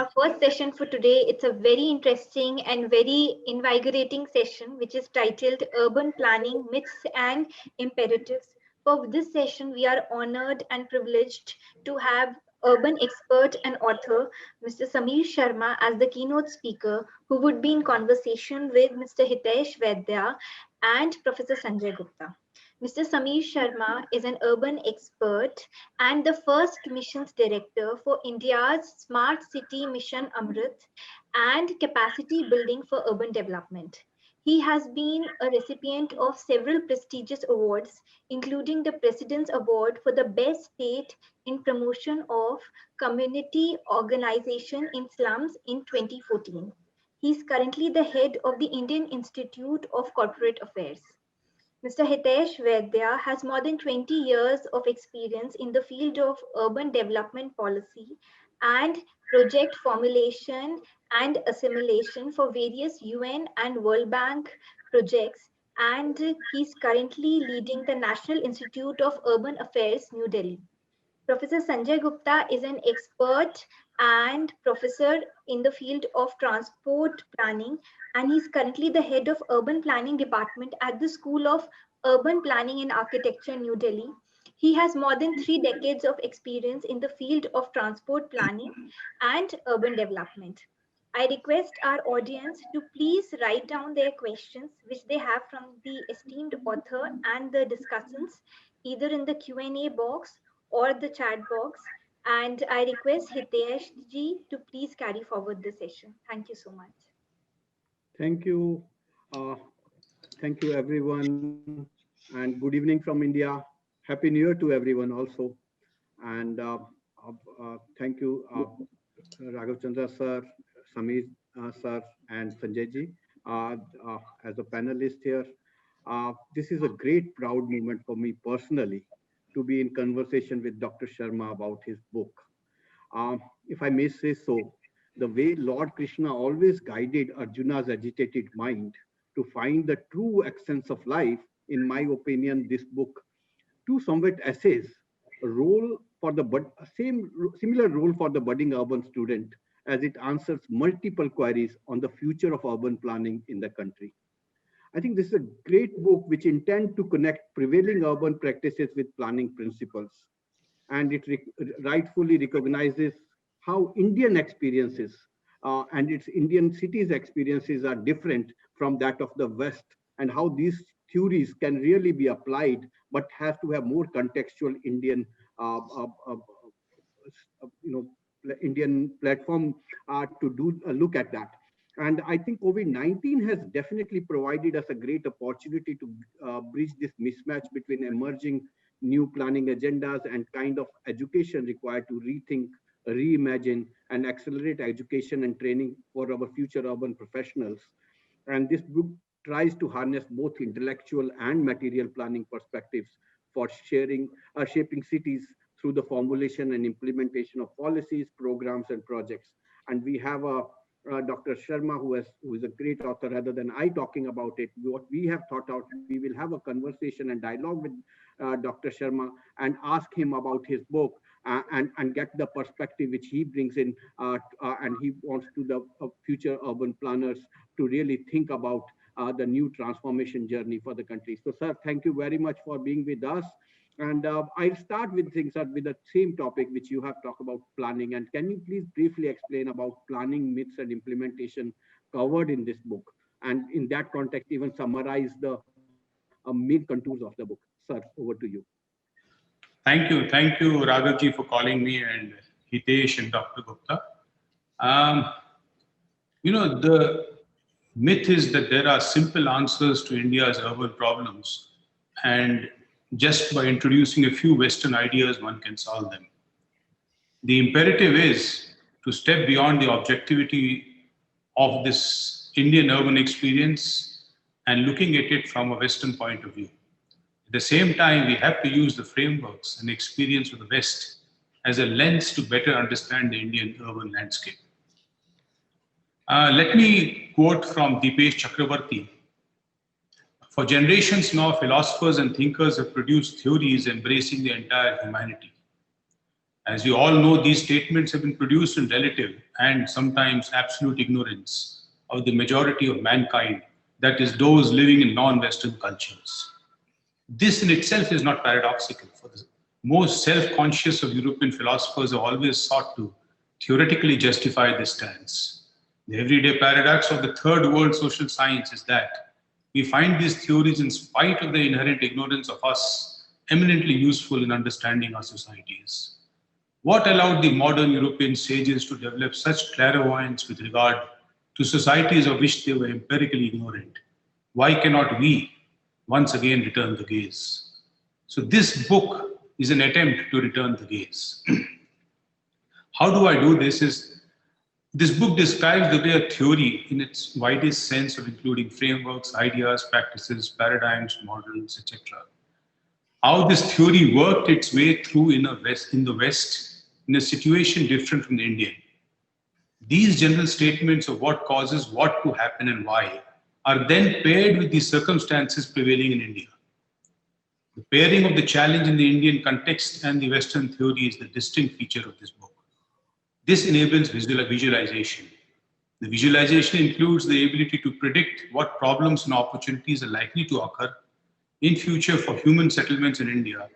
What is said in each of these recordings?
our first session for today. It's a very interesting and very invigorating session, which is titled Urban Planning Myths and Imperatives. For this session, we are honored and privileged to have urban expert and author Mr. Sameer Sharma as the keynote speaker, who would be in conversation with Mr. Hitesh Vaidya and Professor Sanjay Gupta. Mr. Sameer Sharma is an urban expert and the first missions director for India's Smart City Mission Amrit and capacity building for urban development. He has been a recipient of several prestigious awards, including the President's Award for the Best State in Promotion of Community Organization in Slums in 2014. He is currently the head of the Indian Institute of Corporate Affairs. Mr. Hitesh Vaidya has more than 20 years of experience in the field of urban development policy and project formulation and assimilation for various UN and World Bank projects, and he's currently leading the National Institute of Urban Affairs, New Delhi. Professor Sanjay Gupta is an expert and professor in the field of transport planning, and he's currently the head of urban planning department at the School of Urban Planning and Architecture, New Delhi. He has more than 3 decades of experience in the field of transport planning and urban development. I request our audience to please write down their questions which they have from the esteemed author and the discussants, either in the Q&A box or the chat box. And I request Hitesh ji to please carry forward the session. Thank you so much. Thank you. Thank you, everyone. And good evening from India. Happy New Year to everyone also. And thank you, Raghav Chandra sir, Sameer sir, and Sanjay ji as a panelist here. This is a great proud moment for me personally to be in conversation with Dr. Sharma about his book. If I may say so, the way Lord Krishna always guided Arjuna's agitated mind to find the true essence of life, in my opinion, this book, two somewhat essays, a role for the similar role for the budding urban student as it answers multiple queries on the future of urban planning in the country. I think this is a great book which intends to connect prevailing urban practices with planning principles. And it rightfully recognizes how Indian experiences and its Indian cities' experiences are different from that of the West, and how these theories can really be applied, but has to have more contextual Indian, Indian platform to do a look at that. And I think COVID-19 has definitely provided us a great opportunity to bridge this mismatch between emerging new planning agendas and kind of education required to rethink, reimagine, and accelerate education and training for our future urban professionals. And this book tries to harness both intellectual and material planning perspectives for shaping cities through the formulation and implementation of policies, programs, and projects. And we have Dr. Sharma, who is a great author, rather than I talking about it. What we have thought out, we will have a conversation and dialogue with Dr. Sharma and ask him about his book and get the perspective which he brings in, and he wants to the future urban planners to really think about the new transformation journey for the country. So, sir, thank you very much for being with us. And I'll start with things with the same topic which you have talked about, planning. And can you please briefly explain about planning myths and implementation covered in this book? And in that context, even summarize the main contours of the book. Sir, over to you. Thank you, Raghavji, for calling me, and Hitesh and Dr. Gupta. The myth is that there are simple answers to India's urban problems, and just by introducing a few Western ideas, one can solve them. The imperative is to step beyond the objectivity of this Indian urban experience and looking at it from a Western point of view. At the same time, we have to use the frameworks and experience of the West as a lens to better understand the Indian urban landscape. Let me quote from Dipesh Chakravarti. For generations now, philosophers and thinkers have produced theories embracing the entire humanity. As you all know, these statements have been produced in relative and sometimes absolute ignorance of the majority of mankind, that is, those living in non-Western cultures. This in itself is not paradoxical, for the most self-conscious of European philosophers have always sought to theoretically justify this stance. The everyday paradox of the third world social science is that we find these theories, in spite of the inherent ignorance of us, eminently useful in understanding our societies. What allowed the modern European sages to develop such clairvoyance with regard to societies of which they were empirically ignorant? Why cannot we once again return the gaze? So this book is an attempt to return the gaze. How do I do this? This book describes the way a theory in its widest sense of including frameworks, ideas, practices, paradigms, models, etc. How this theory worked its way through in the West in a situation different from the Indian. These general statements of what causes what to happen and why are then paired with the circumstances prevailing in India. The pairing of the challenge in the Indian context and the Western theory is the distinct feature of this book. This enables visualization. The visualization includes the ability to predict what problems and opportunities are likely to occur in future for human settlements in India,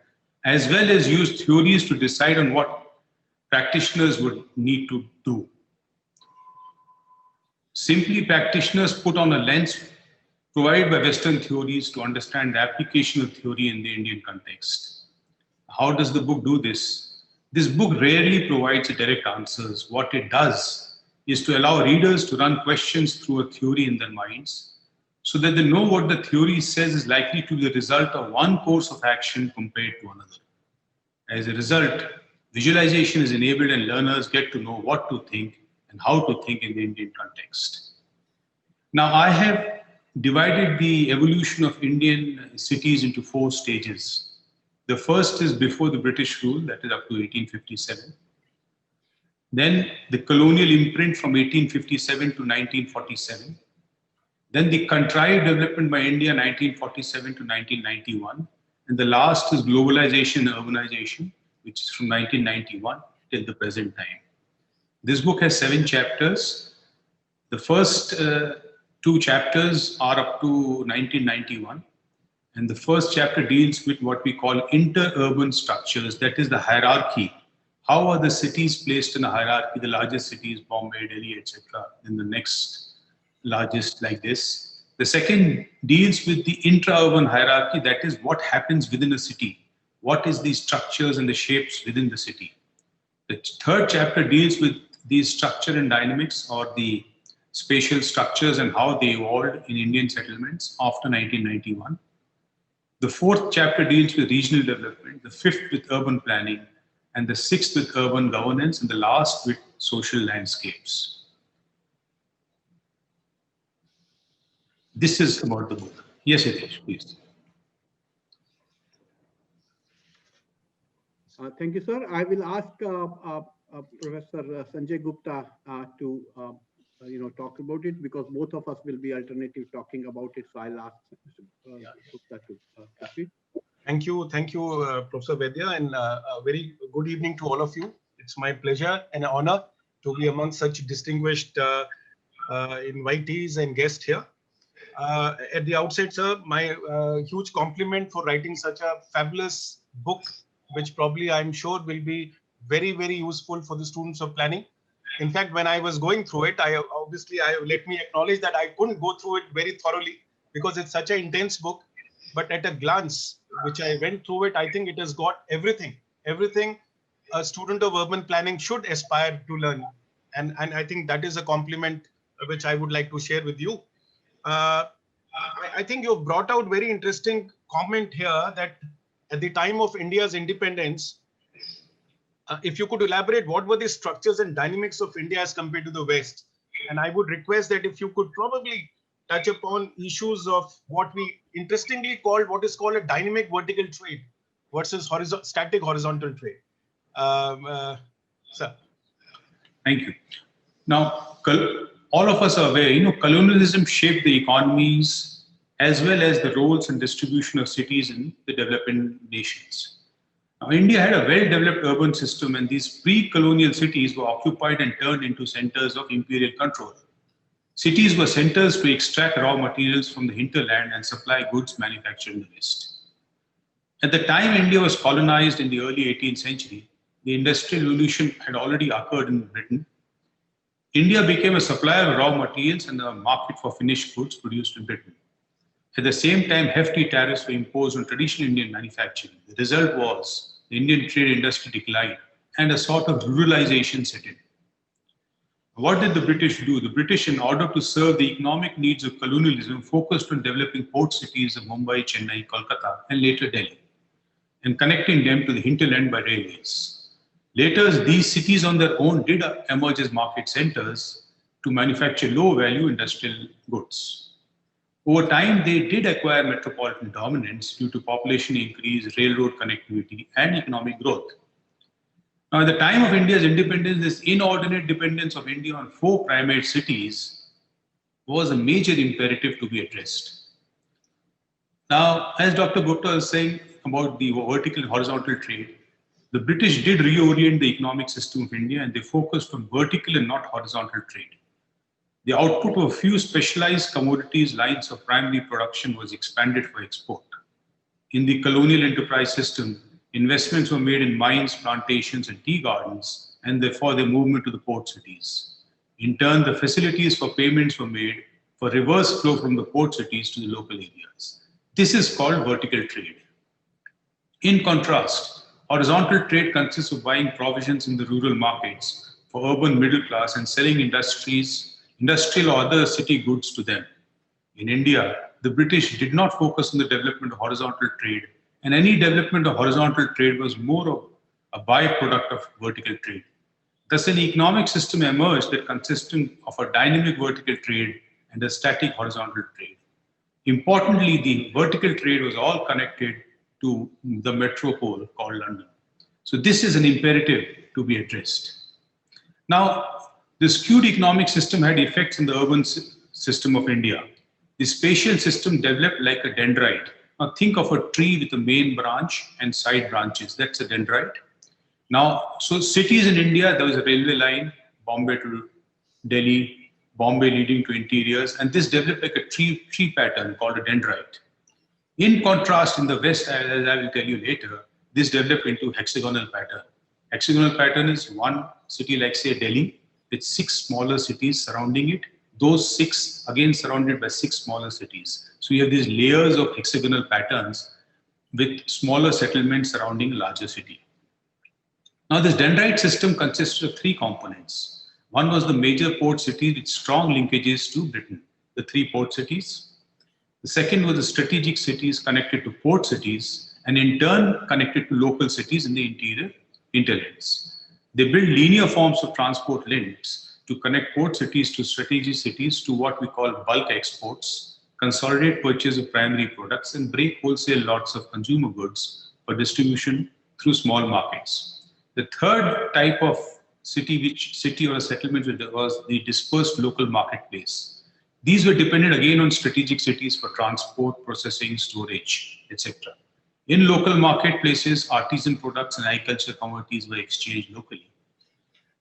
as well as use theories to decide on what practitioners would need to do. Simply, practitioners put on a lens provided by Western theories to understand the application of theory in the Indian context. How does the book do this? This book rarely provides direct answers. What it does is to allow readers to run questions through a theory in their minds so that they know what the theory says is likely to be the result of one course of action compared to another. As a result, visualization is enabled and learners get to know what to think and how to think in the Indian context. Now, I have divided the evolution of Indian cities into 4 stages. The first is before the British rule, that is up to 1857. Then the colonial imprint from 1857 to 1947. Then the contrived development by India 1947 to 1991. And the last is globalization and urbanization, which is from 1991 till the present time. This book has 7 chapters. The first 2 chapters are up to 1991. And the first chapter deals with what we call inter-urban structures, that is the hierarchy. How are the cities placed in a hierarchy? The largest cities, Bombay, Delhi, etc. Then the next largest like this. The second deals with the intra-urban hierarchy, that is what happens within a city. What is the structures and the shapes within the city? The third chapter deals with these structure and dynamics, or the spatial structures and how they evolved in Indian settlements after 1991. The fourth chapter deals with regional development, the fifth with urban planning, and the sixth with urban governance, and the last with social landscapes. This is about the book. Yes, Hitesh, please. Thank you, sir. I will ask Professor Sanjay Gupta to talk about it, because both of us will be alternative talking about it. So I'll ask Gupta to proceed. Thank you, Professor Vaidya, and a very good evening to all of you. It's my pleasure and an honor to be among such distinguished invitees and guests here. At the outset, sir, my huge compliment for writing such a fabulous book, which probably I'm sure will be very, very useful for the students of planning. In fact, when I was going through it, let me acknowledge that I couldn't go through it very thoroughly because it's such an intense book. But at a glance, which I went through it, I think it has got everything a student of urban planning should aspire to learn. And I think that is a compliment which I would like to share with you. I think you've brought out very interesting comment here that at the time of India's independence, if you could elaborate what were the structures and dynamics of India as compared to the West. And I would request that if you could probably touch upon issues of what we interestingly called, what is called a dynamic vertical trade versus static horizontal trade. Sir. Thank you. Now, all of us are aware, colonialism shaped the economies as well as the roles and distribution of cities in the developing nations. Now, India had a well-developed urban system, and these pre-colonial cities were occupied and turned into centers of imperial control. Cities were centers to extract raw materials from the hinterland and supply goods manufactured in the West. At the time India was colonized in the early 18th century, the Industrial Revolution had already occurred in Britain. India became a supplier of raw materials and a market for finished goods produced in Britain. At the same time, hefty tariffs were imposed on traditional Indian manufacturing. The result was the Indian trade industry declined and a sort of ruralization set in. What did the British do? The British, in order to serve the economic needs of colonialism, focused on developing port cities of Mumbai, Chennai, Kolkata, and later Delhi, and connecting them to the hinterland by railways. Later, these cities on their own did emerge as market centers to manufacture low-value industrial goods. Over time, they did acquire metropolitan dominance due to population increase, railroad connectivity, and economic growth. Now, at the time of India's independence, this inordinate dependence of India on 4 primate cities was a major imperative to be addressed. Now, as Dr. Gupta was saying about the vertical and horizontal trade, the British did reorient the economic system of India, and they focused on vertical and not horizontal trade. The output of a few specialized commodities lines of primary production was expanded for export. In the colonial enterprise system, investments were made in mines, plantations, and tea gardens, and therefore their movement to the port cities. In turn, the facilities for payments were made for reverse flow from the port cities to the local areas. This is called vertical trade. In contrast, horizontal trade consists of buying provisions in the rural markets for urban middle class and selling industrial or other city goods to them. In India, the British did not focus on the development of horizontal trade, and any development of horizontal trade was more of a byproduct of vertical trade. Thus, an economic system emerged that consisted of a dynamic vertical trade and a static horizontal trade. Importantly, the vertical trade was all connected to the metropole called London. So this is an imperative to be addressed. Now, the skewed economic system had effects in the urban system of India. The spatial system developed like a dendrite. Now think of a tree with a main branch and side branches. That's a dendrite. Now, so cities in India, there was a railway line, Bombay to Delhi, Bombay leading to interiors, and this developed like a tree pattern called a dendrite. In contrast, in the West, as I will tell you later, this developed into hexagonal pattern. Hexagonal pattern is one city like, say, Delhi, with 6 smaller cities surrounding it. Those 6 again surrounded by 6 smaller cities. So you have these layers of hexagonal patterns with smaller settlements surrounding a larger city. Now this dendrite system consisted of 3 components. One was the major port cities with strong linkages to Britain, the 3 port cities. The second was the strategic cities connected to port cities and in turn connected to local cities in the interior hinterlands. They build linear forms of transport links to connect port cities to strategic cities to what we call bulk exports, consolidate purchase of primary products, and break wholesale lots of consumer goods for distribution through small markets. The third type of city or a settlement was the dispersed local marketplace. These were dependent again on strategic cities for transport, processing, storage, etc. In local marketplaces, artisan products and agriculture commodities were exchanged locally.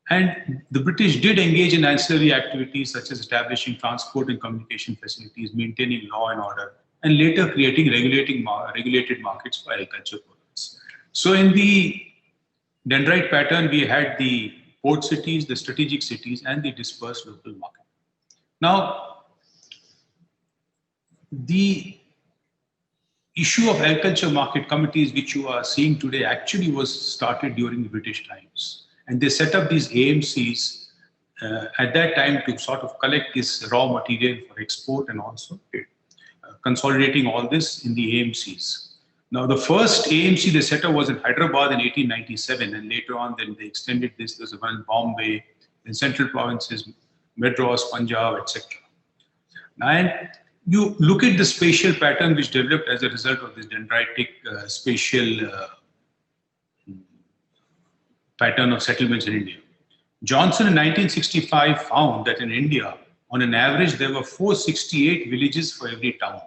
And the British did engage in ancillary activities such as establishing transport and communication facilities, maintaining law and order, and later creating regulated markets for agriculture products. So in the dendrite pattern, we had the port cities, the strategic cities, and the dispersed local market. Now, the issue of agriculture market committees, which you are seeing today, actually was started during the British times. And they set up these AMCs at that time to sort of collect this raw material for export and also consolidating all this in the AMCs. Now, the first AMC they set up was in Hyderabad in 1897, and later on then they extended this. There's one in Bombay, in central provinces, Madras, Punjab, etc. And you look at the spatial pattern which developed as a result of this dendritic spatial pattern of settlements in India. Johnson in 1965 found that in India, on an average, there were 468 villages for every town.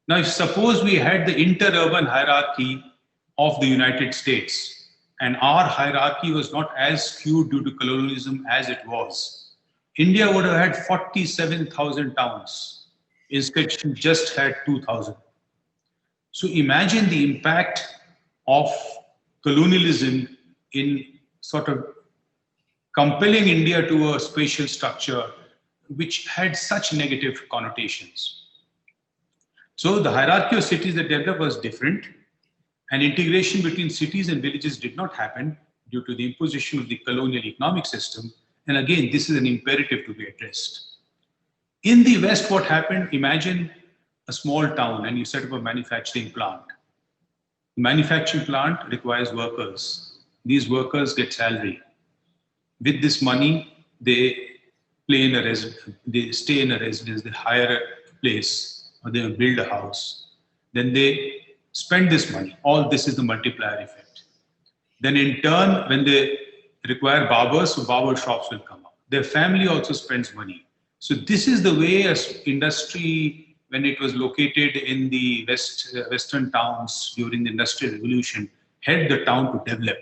Now, if suppose we had the inter-urban hierarchy of the United States. And our hierarchy was not as skewed due to colonialism as it was. India would have had 47,000 towns. Instead, she just had 2,000. So imagine the impact of colonialism in sort of compelling India to a spatial structure which had such negative connotations. So the hierarchy of cities that developed was different, and integration between cities and villages did not happen due to the imposition of the colonial economic system. And again, this is an imperative to be addressed. In the West, what happened? Imagine a small town and you set up a manufacturing plant. The manufacturing plant requires workers. These workers get salary. With this money, they stay in a residence, they hire a place, or they build a house. Then they spend this money. All this is the multiplier effect. Then in turn, when they require barbers, so barber shops will come up. Their family also spends money. So this is the way as industry, when it was located in the western towns during the Industrial Revolution, helped the town to develop.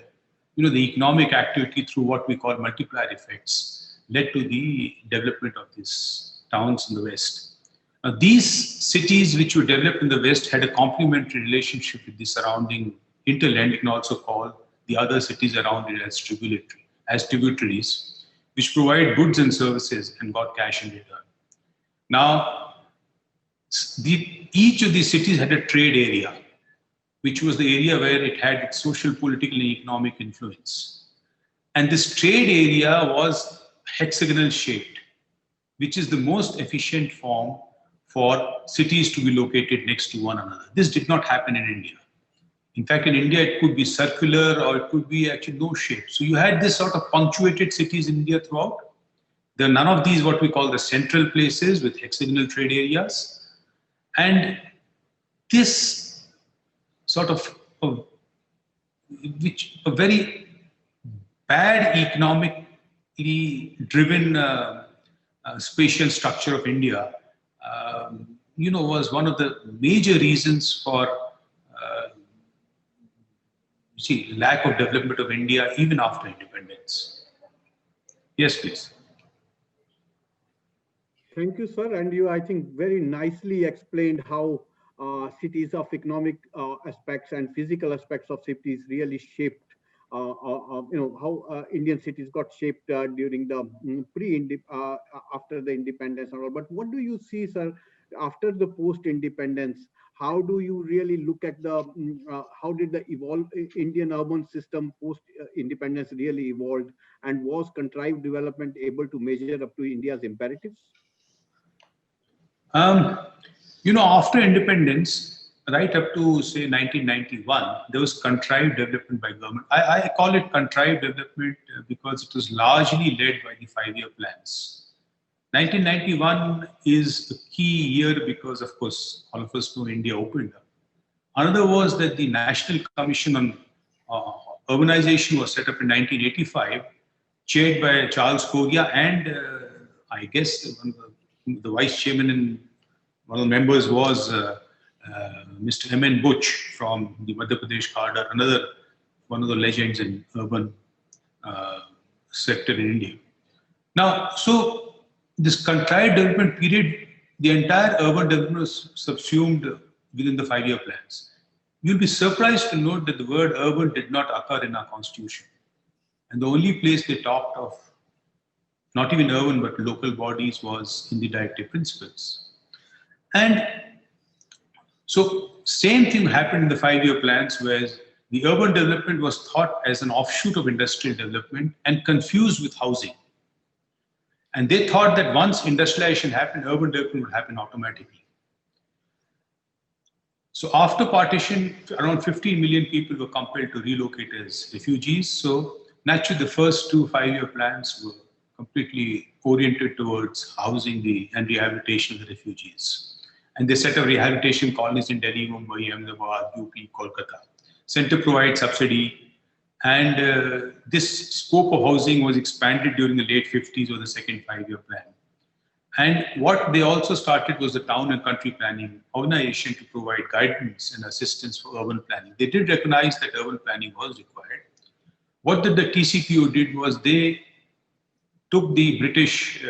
You know, the economic activity through what we call multiplier effects led to the development of these towns in the West. Now, these cities which were developed in the West had a complementary relationship with the surrounding hinterland. You can also call the other cities around it as tributaries, which provide goods and services and got cash in return. Now, each of these cities had a trade area, which was the area where it had its social, political, and economic influence. And this trade area was hexagonal shaped, which is the most efficient form for cities to be located next to one another. This did not happen in India. In fact, in India, it could be circular or it could be actually no shape. So you had this sort of punctuated cities in India throughout. There are none of these what we call the central places with hexagonal trade areas. And this sort of a very bad economically driven spatial structure of India, was one of the major reasons for lack of development of India even after independence. Yes, please. Thank you, sir. And you, I think, very nicely explained how cities of economic aspects and physical aspects of cities really shaped, how Indian cities got shaped during the after the independence and all. But what do you see, sir, after the post-independence? How do you really look at how did the Indian urban system post-independence really evolved, and was contrived development able to measure up to India's imperatives? After independence, right up to say 1991, there was contrived development by government. I call it contrived development because it was largely led by the 5-year plans. 1991 is a key year because, of course, all of us know India opened up. Another was that the National Commission on Urbanization was set up in 1985, chaired by Charles Kogia, and I guess the vice chairman and one of the members was Mr. M.N. Butch from the Madhya Pradesh cadre, another one of the legends in urban sector in India. Now, so this contrived development period, the entire urban development was subsumed within the 5-year plans. You'll be surprised to note that the word urban did not occur in our constitution. And the only place they talked of, not even urban, but local bodies, was in the directive principles. And so same thing happened in the 5-year plans, where the urban development was thought as an offshoot of industrial development and confused with housing. And they thought that once industrialization happened, urban development would happen automatically. So after partition, around 15 million people were compelled to relocate as refugees. So naturally, the first 2 5-year plans were completely oriented towards housing and rehabilitation of the refugees. And they set up rehabilitation colonies in Delhi, Mumbai, Ahmedabad, UP, Kolkata. Center provides subsidy. And this scope of housing was expanded during the late 50s or the second 5-year plan. And what they also started was the Town and Country Planning Organization to provide guidance and assistance for urban planning. They did recognize that urban planning was required. What the TCPO did was they took the British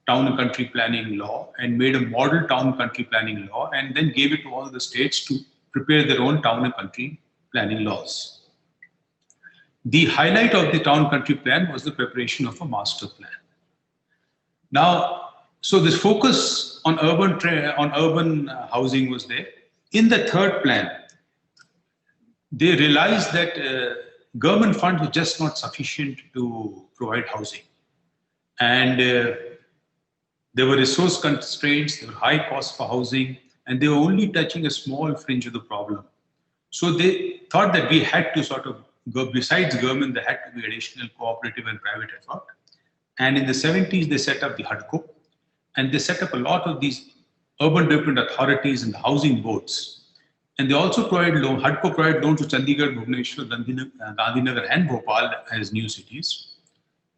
Town and Country Planning Law and made a model Town and Country Planning Law, and then gave it to all the states to prepare their own Town and Country Planning laws. The highlight of the Town and Country Plan was the preparation of a master plan. Now, so this focus on urban housing was there. In the third plan, they realized that government funds were just not sufficient to provide housing. And there were resource constraints, there were high costs for housing, and they were only touching a small fringe of the problem. So they thought that we had to sort of go, besides government, there had to be additional cooperative and private effort. And in the 70s, they set up the HUDCO, and they set up a lot of these urban development authorities and the housing boards. And they also provide loan, HUDCO provided loans to Chandigarh, Bhubaneswar, Gandhinagar, and Bhopal as new cities.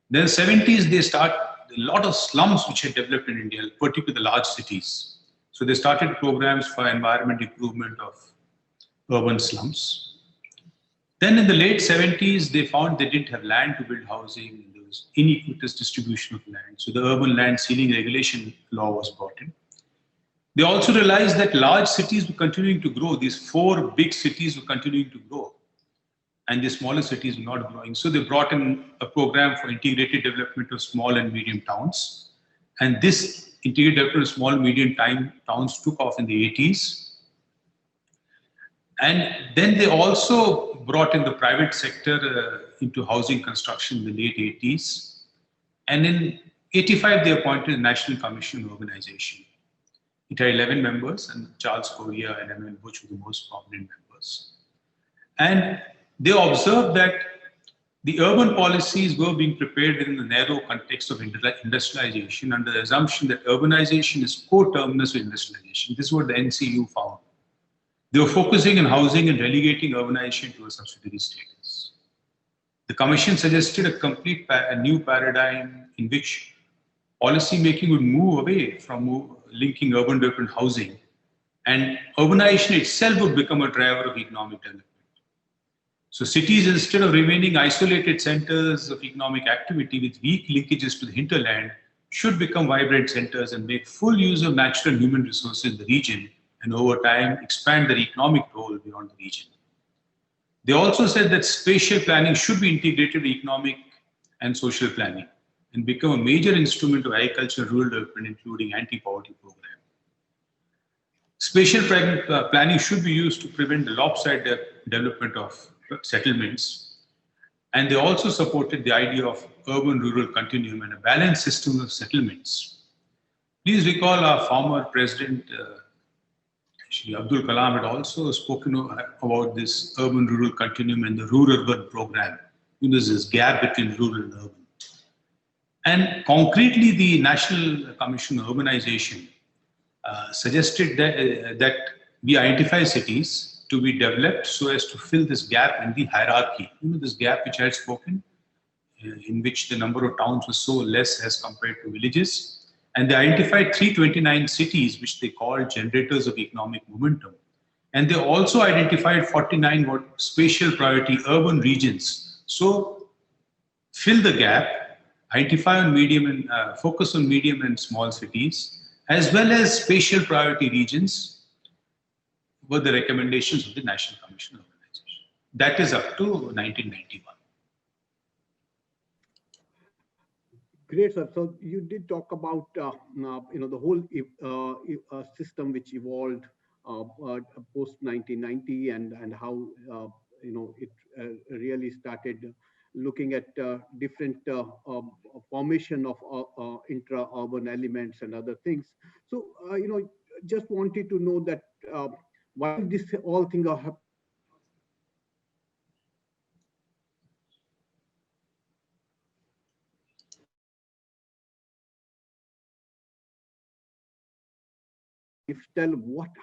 Then in the 70s, they start a lot of slums which had developed in India, particularly the large cities. So they started programs for environment improvement of urban slums. Then in the late 70s, they found they didn't have land to build housing. There was inequitous distribution of land. So the urban land ceiling regulation law was brought in. They also realized that large cities were continuing to grow. These 4 big cities were continuing to grow, and the smaller cities were not growing. So they brought in a program for integrated development of small and medium towns. And this integrated development of small and medium towns took off in the 80s. And then they also brought in the private sector into housing construction in the late 80s. And in 85, they appointed a National Commission Organization. It had 11 members, and Charles Correa and M.L. Bush were the most prominent members. And they observed that the urban policies were being prepared within the narrow context of industrialization under the assumption that urbanization is coterminous with industrialization. This is what the NCU found. They were focusing on housing and relegating urbanization to a subsidiary status. The Commission suggested a new paradigm in which policy making would move away from linking urban development housing, and urbanization itself would become a driver of economic development. So cities, instead of remaining isolated centers of economic activity with weak linkages to the hinterland, should become vibrant centers and make full use of natural human resources in the region, and over time expand their economic role beyond the region. They also said that spatial planning should be integrated with economic and social planning and become a major instrument of agriculture and rural development, including anti-poverty program. Spatial planning should be used to prevent the lopsided development of settlements. And they also supported the idea of urban-rural continuum and a balanced system of settlements. Please recall our former president, Shri Abdul Kalam, had also spoken about this urban-rural continuum and the rural-urban program. There's this gap between rural and urban. And concretely, the National Commission on Urbanization suggested that we identify cities to be developed so as to fill this gap in the hierarchy. This gap which I had spoken, in which the number of towns was so less as compared to villages. And they identified 329 cities, which they called generators of economic momentum. And they also identified 49 spatial priority urban regions. So fill the gap, identify on medium and focus on medium and small cities, as well as spatial priority regions were the recommendations of the National Commission on Urbanization. That is up to 1991. Great, sir. So you did talk about the whole system which evolved post 1990 and how it really started looking at different formation of intra-urban elements and other things. So just wanted to know that why this all thing are happening.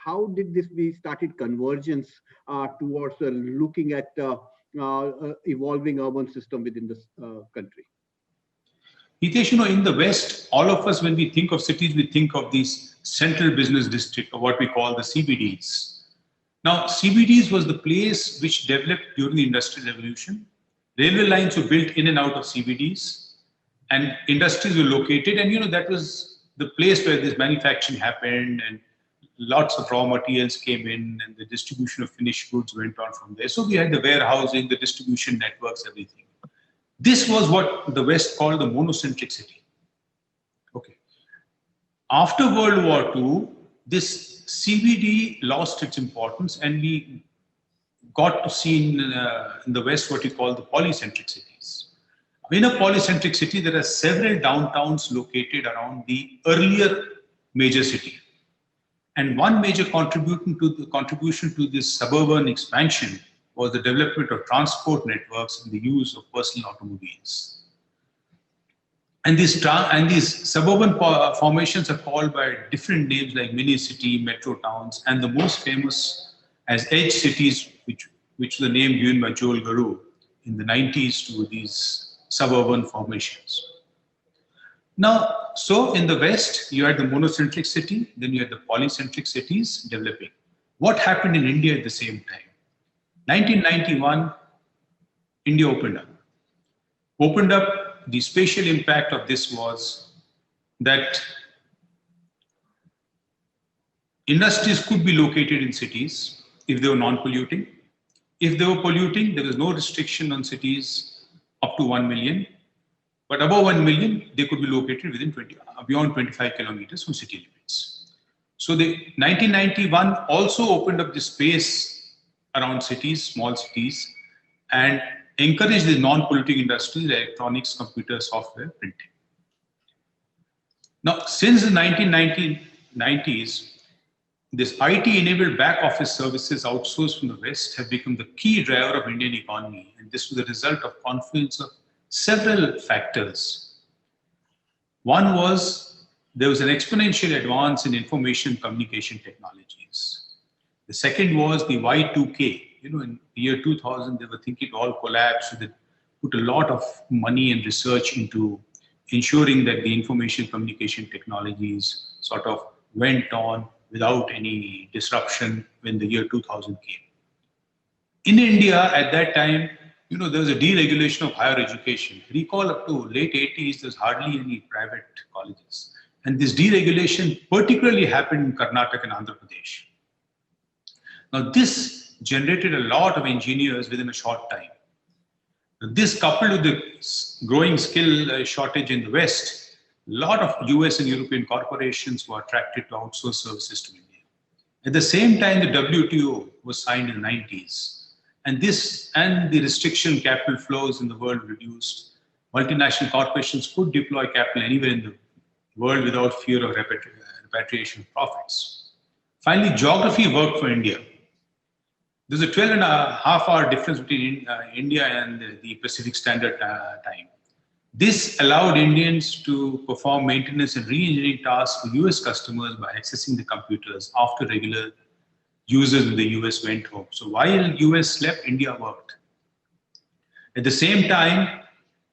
How did this be started convergence towards looking at evolving urban system within this country? Hitesh, in the West, all of us, when we think of cities, we think of these central business district, or what we call the CBDs. Now, CBDs was the place which developed during the Industrial Revolution. Railway lines were built in and out of CBDs, and industries were located. And, that was the place where this manufacturing happened, and lots of raw materials came in, and the distribution of finished goods went on from there. So we had the warehousing, the distribution networks, everything. This was what the West called the monocentric city. Okay. After World War II, this CBD lost its importance, and we got to see in the West what we call the polycentric cities. In a polycentric city, there are several downtowns located around the earlier major city. And one major contribution to this suburban expansion was the development of transport networks and the use of personal automobiles. And these suburban formations are called by different names like mini city, metro towns, and the most famous as edge cities, which was the name given by Joel Garreau in the 90s to these suburban formations. Now, so in the West, you had the monocentric city, then you had the polycentric cities developing. What happened in India at the same time? 1991, India opened up. The spatial impact of this was that industries could be located in cities if they were non-polluting. If they were polluting, there was no restriction on cities up to 1 million. But above 1 million, they could be located within beyond 25 kilometers from city limits. So the 1991 also opened up the space around cities, small cities, and encouraged the non-polluting industries, electronics, computer, software, printing. Now, since the 1990s, this IT-enabled back office services outsourced from the West have become the key driver of Indian economy. And this was a result of confluence of several factors. One was there was an exponential advance in information communication technologies. The second was the Y2K. In the year 2000, they were thinking it all collapsed. So they put a lot of money and research into ensuring that the information communication technologies sort of went on without any disruption when the year 2000 came. In India, at that time, there was a deregulation of higher education. Recall up to late 80s, there's hardly any private colleges. And this deregulation particularly happened in Karnataka and Andhra Pradesh. Now, this generated a lot of engineers within a short time. This, coupled with the growing skill shortage in the West, a lot of US and European corporations were attracted to outsource services to India. At the same time, the WTO was signed in the 90s. And the restriction capital flows in the world reduced. Multinational corporations could deploy capital anywhere in the world without fear of repatriation of profits. Finally, geography worked for India. There's a 12.5-hour difference between India and the Pacific Standard Time. This allowed Indians to perform maintenance and re-engineering tasks for US customers by accessing the computers after regular users in the US went home. So while US slept, India worked. At the same time,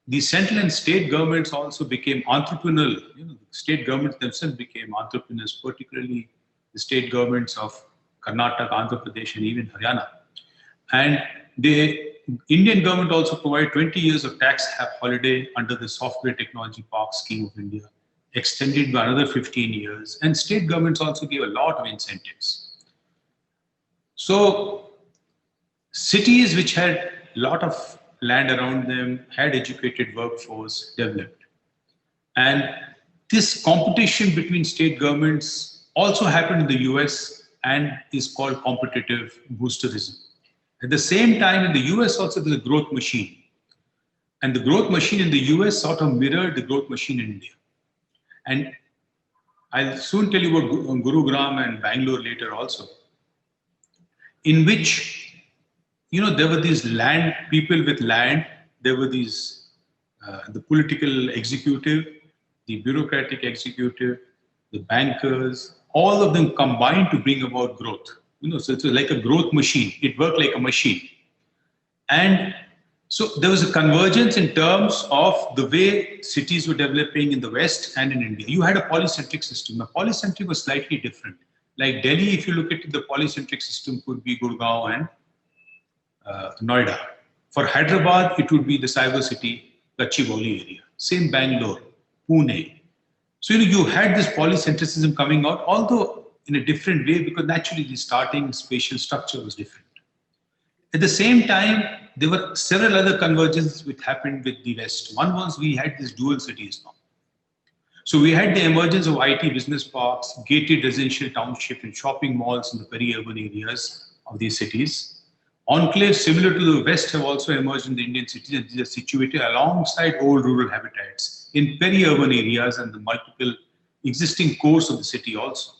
the central and state governments also became entrepreneurial. The state governments themselves became entrepreneurs, particularly the state governments of Karnataka, Andhra Pradesh, and even Haryana. And the Indian government also provided 20 years of tax holiday under the Software Technology Park Scheme of India, extended by another 15 years. And state governments also gave a lot of incentives. So cities which had a lot of land around them, had educated workforce, developed. And this competition between state governments also happened in the US and is called competitive boosterism. At the same time, in the US also there's a growth machine. And the growth machine in the US sort of mirrored the growth machine in India. And I'll soon tell you about Gurugram and Bangalore later also, in which, there were these people with land, there were these, the political executive, the bureaucratic executive, the bankers, all of them combined to bring about growth. So it's like a growth machine. It worked like a machine. And So there was a convergence in terms of the way cities were developing in the West and in India. You had a polycentric system. The polycentric was slightly different. Like Delhi, if you look at it, the polycentric system could be Gurgaon and Noida. For Hyderabad, it would be the cyber city, Gachibowli area. Same Bangalore, Pune. So you had this polycentricism coming out, although in a different way, because naturally the starting spatial structure was different. At the same time, there were several other convergences which happened with the West. One was we had these dual cities now. So we had the emergence of IT business parks, gated residential township and shopping malls in the peri-urban areas of these cities. Enclaves similar to the West have also emerged in the Indian cities, and these are situated alongside old rural habitats in peri-urban areas and the multiple existing cores of the city also.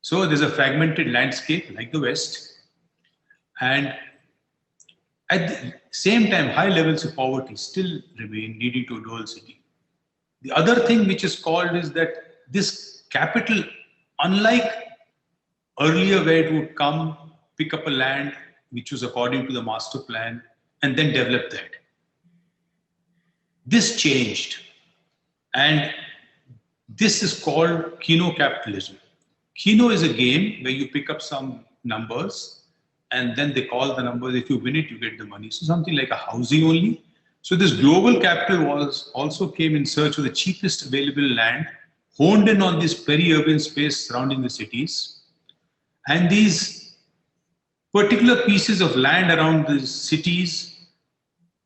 So there's a fragmented landscape like the West. And at the same time, high levels of poverty still remain, leading to a dual city. The other thing which is called is that this capital, unlike earlier where it would come, pick up a land which was according to the master plan, and then develop that. This changed. And this is called Keno capitalism. Keno is a game where you pick up some numbers, and then they call the numbers. If you win it, you get the money. So something like a housing only. So this global capital also came in search of the cheapest available land, honed in on this peri-urban space surrounding the cities. And these particular pieces of land around the cities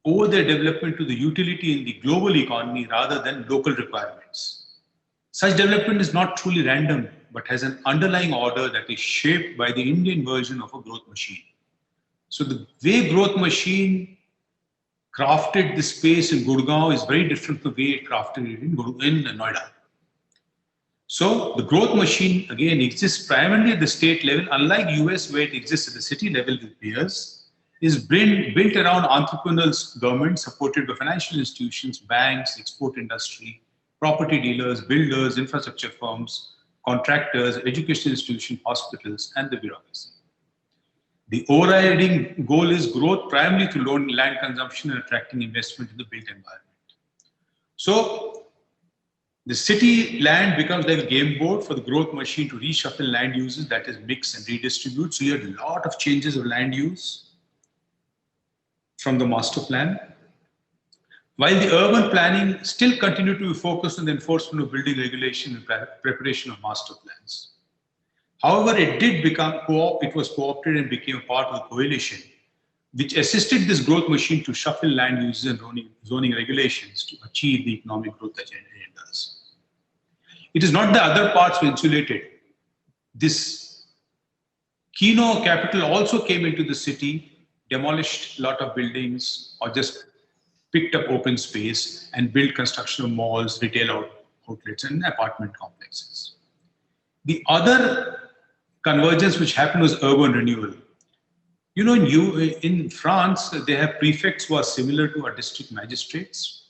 owe their development to the utility in the global economy rather than local requirements. Such development is not truly random, but has an underlying order that is shaped by the Indian version of a growth machine. So the way growth machine crafted the space in Gurgaon is very different from the way it crafted it in Noida. So the growth machine, again, exists primarily at the state level, unlike US where it exists at the city level with peers, is built around entrepreneurial government supported by financial institutions, banks, export industry, property dealers, builders, infrastructure firms, contractors, educational institutions, hospitals, and the bureaucracy. The overriding goal is growth primarily through land consumption and attracting investment in the built environment. So the city land becomes like a game board for the growth machine to reshuffle land uses, that is mix and redistribute. So you had a lot of changes of land use from the master plan. While the urban planning still continued to be focused on the enforcement of building regulation and preparation of master plans. However, it was co-opted and became a part of the coalition, which assisted this growth machine to shuffle land uses and zoning regulations to achieve the economic growth agendas. It is not the other parts were insulated. This Keno capital also came into the city, demolished a lot of buildings or just picked up open space and built construction of malls, retail outlets, and apartment complexes. The other convergence which happened was urban renewal. You know, in France, they have prefects who are similar to our district magistrates.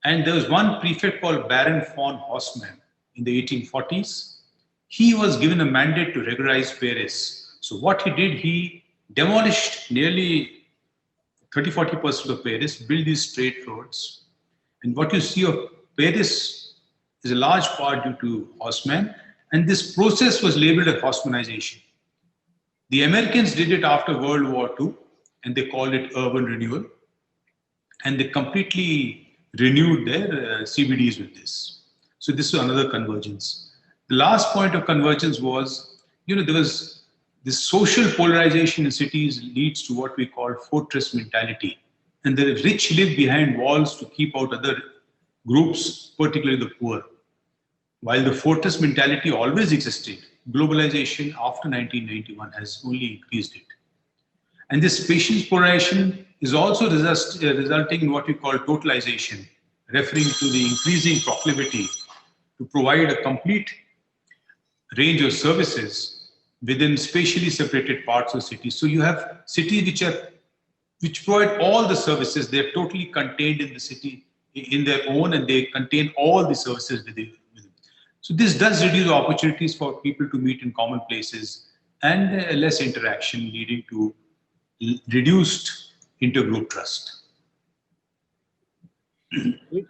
And there was one prefect called Baron von Haussmann in the 1840s. He was given a mandate to regularize Paris. So what he did, he demolished nearly 30-40% of Paris, build these straight roads. And what you see of Paris is a large part due to Haussmann. And this process was labeled as Haussmannization. The Americans did it after World War II, and they called it urban renewal. And they completely renewed their CBDs with this. So this was another convergence. The last point of convergence was, there was this social polarization in cities leads to what we call fortress mentality. And the rich live behind walls to keep out other groups, particularly the poor. While the fortress mentality always existed, globalization after 1991 has only increased it. And this spatial polarization is also resulting in what we call totalization, referring to the increasing proclivity to provide a complete range of services within spatially separated parts of cities. So you have cities which provide all the services. They're totally contained in the city in their own, and they contain all the services within. So this does reduce opportunities for people to meet in common places and less interaction, leading to reduced intergroup trust.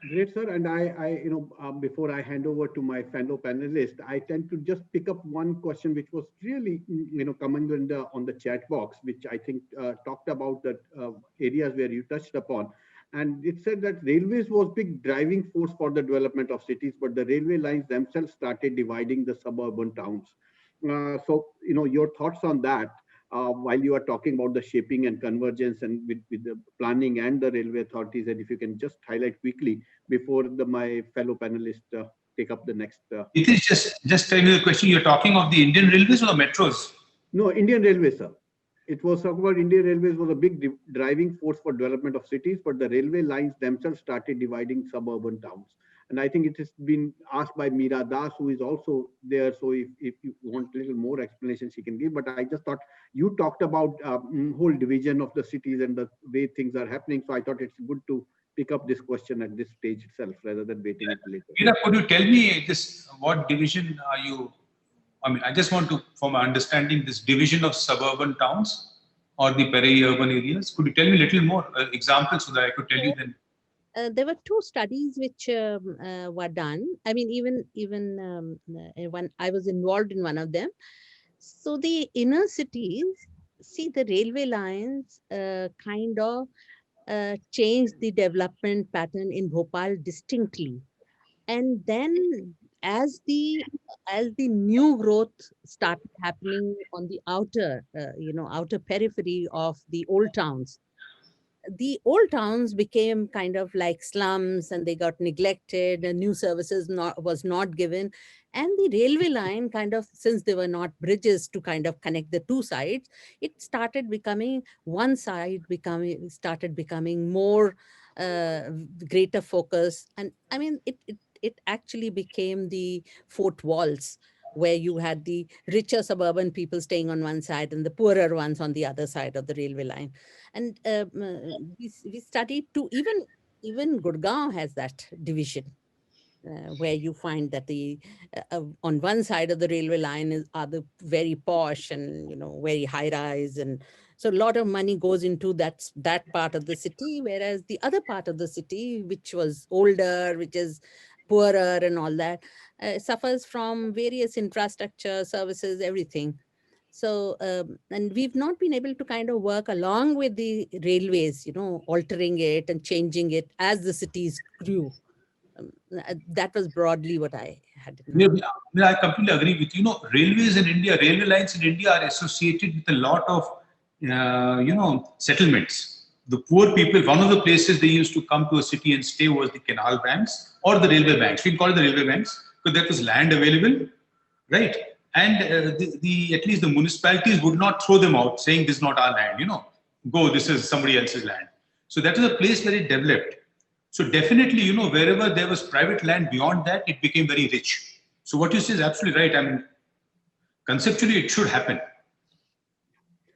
Great, sir. And before I hand over to my fellow panelists, I tend to just pick up one question which was really, coming on the chat box, which I think talked about the areas where you touched upon. And it said that railways was big driving force for the development of cities, but the railway lines themselves started dividing the suburban towns. Your thoughts on that? While you are talking about the shaping and convergence and with the planning and the railway authorities, and if you can just highlight quickly before my fellow panelists take up the next. It is just tell me the question. You're talking of the Indian Railways or the metros? No, Indian Railways, sir. It was talking about Indian Railways was a big driving force for development of cities, but the railway lines themselves started dividing suburban towns. And I think it has been asked by Meera Das, who is also there. So if you want a little more explanation, she can give. But I just thought you talked about whole division of the cities and the way things are happening. So I thought it's good to pick up this question at this stage itself rather than waiting it later. Meera, could you tell me what division are you? I mean, I just want to, for my understanding, this division of suburban towns or the peri-urban areas. Could you tell me a little more examples so that I could tell you then? There were two studies which were done. I mean, even one, I was involved in one of them. So the inner cities, see, the railway lines kind of changed the development pattern in Bhopal distinctly. And then as the new growth started happening on the outer periphery of the old towns became kind of like slums, and they got neglected, and new services was not given. And the railway line kind of, since there were not bridges to kind of connect the two sides, it started becoming started becoming more greater focus. And I mean, it actually became the fort walls, where you had the richer suburban people staying on one side and the poorer ones on the other side of the railway line. And we studied too, even Gurgaon has that division, where you find that the on one side of the railway line are the very posh and very high rise, and so a lot of money goes into that part of the city, whereas the other part of the city, which was older, which is poorer and all that, suffers from various infrastructure, services, everything. So, and we've not been able to kind of work along with the railways, altering it and changing it as the cities grew. That was broadly what I had in mind. I completely agree with you. Railways in India, railway lines in India are associated with a lot of, settlements. The poor people, one of the places they used to come to a city and stay was the canal banks or the railway banks. We call it the railway banks because there was land available, right? And at least the municipalities would not throw them out saying this is not our land, go, this is somebody else's land. So that was a place where it developed. So definitely, wherever there was private land beyond that, it became very rich. So what you say is absolutely right. I mean, conceptually, it should happen.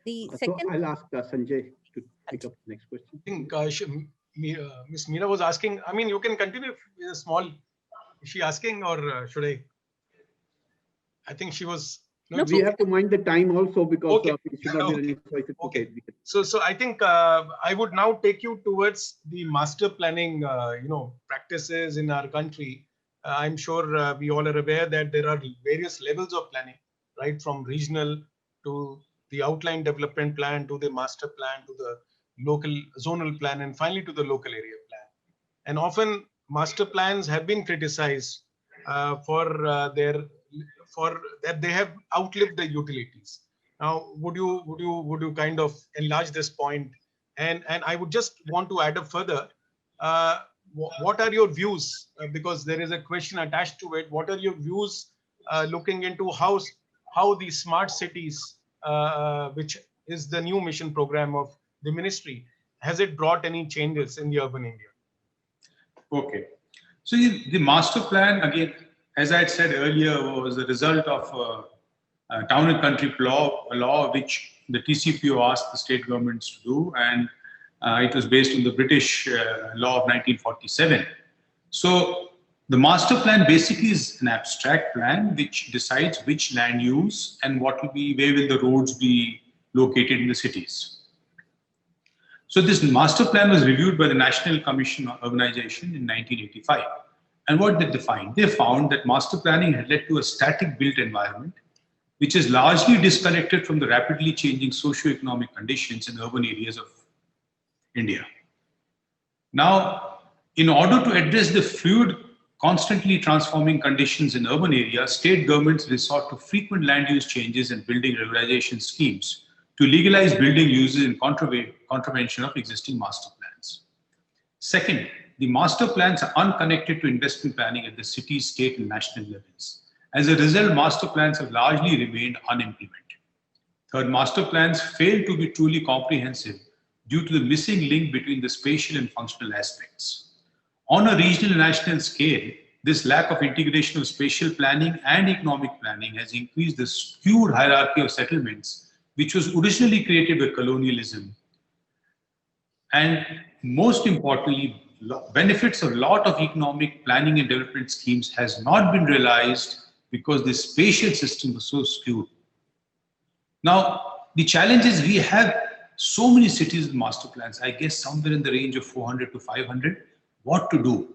The second, so I'll ask Sanjay to pick up the next question. I think Ms. Meera was asking, I mean, you can continue with a small, is she asking or should I? I think she was. No, we have to mind the time also because okay. Okay. So I think I would now take you towards the master planning, practices in our country. I'm sure we all are aware that there are various levels of planning, right? From regional to the outline development plan, to the master plan, to the local zonal plan, and finally to the local area plan. And often master plans have been criticized for that they have outlived the utilities. Now, would you kind of enlarge this point? And I would just want to add up further. What are your views? Because there is a question attached to it. What are your views looking into how the smart cities, which is the new mission program of the ministry, has it brought any changes in the urban India? Okay. So the master plan, again, as I had said earlier, was the result of a town and country law, a law which the TCPO asked the state governments to do, and it was based on the British law of 1947. So the master plan basically is an abstract plan which decides which land use and where will the roads be located in the cities. So this master plan was reviewed by the National Commission on Urbanization in 1985. And what did they find? They found that master planning had led to a static built environment, which is largely disconnected from the rapidly changing socio-economic conditions in urban areas of India. Now, in order to address the fluid, constantly transforming conditions in urban areas, state governments resort to frequent land use changes and building regularization schemes to legalize building uses in contravention of existing master plans. Second, the master plans are unconnected to investment planning at the city, state, and national levels. As a result, master plans have largely remained unimplemented. Third, master plans fail to be truly comprehensive due to the missing link between the spatial and functional aspects. On a regional and national scale, this lack of integration of spatial planning and economic planning has increased the skewed hierarchy of settlements, which was originally created by colonialism. And most importantly, benefits of a lot of economic planning and development schemes has not been realized because the spatial system was so skewed. Now, the challenge is we have so many cities with master plans, I guess somewhere in the range of 400 to 500. What to do?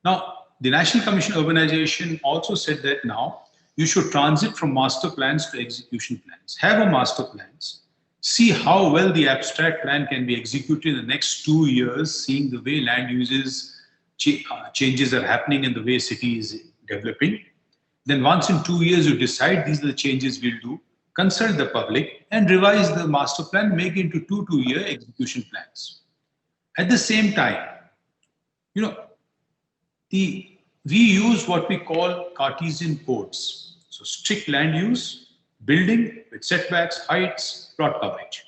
Now, the National Commission on Urbanization also said that now you should transit from master plans to execution plans. Have a master plans. See how well the abstract plan can be executed in the next 2 years, seeing the way land uses changes are happening and the way city is developing. Then once in 2 years, you decide these are the changes we'll do, consult the public and revise the master plan, make it into 2-2-year execution plans. At the same time, we use what we call Cartesian codes. So strict land use, building with setbacks, heights, plot coverage.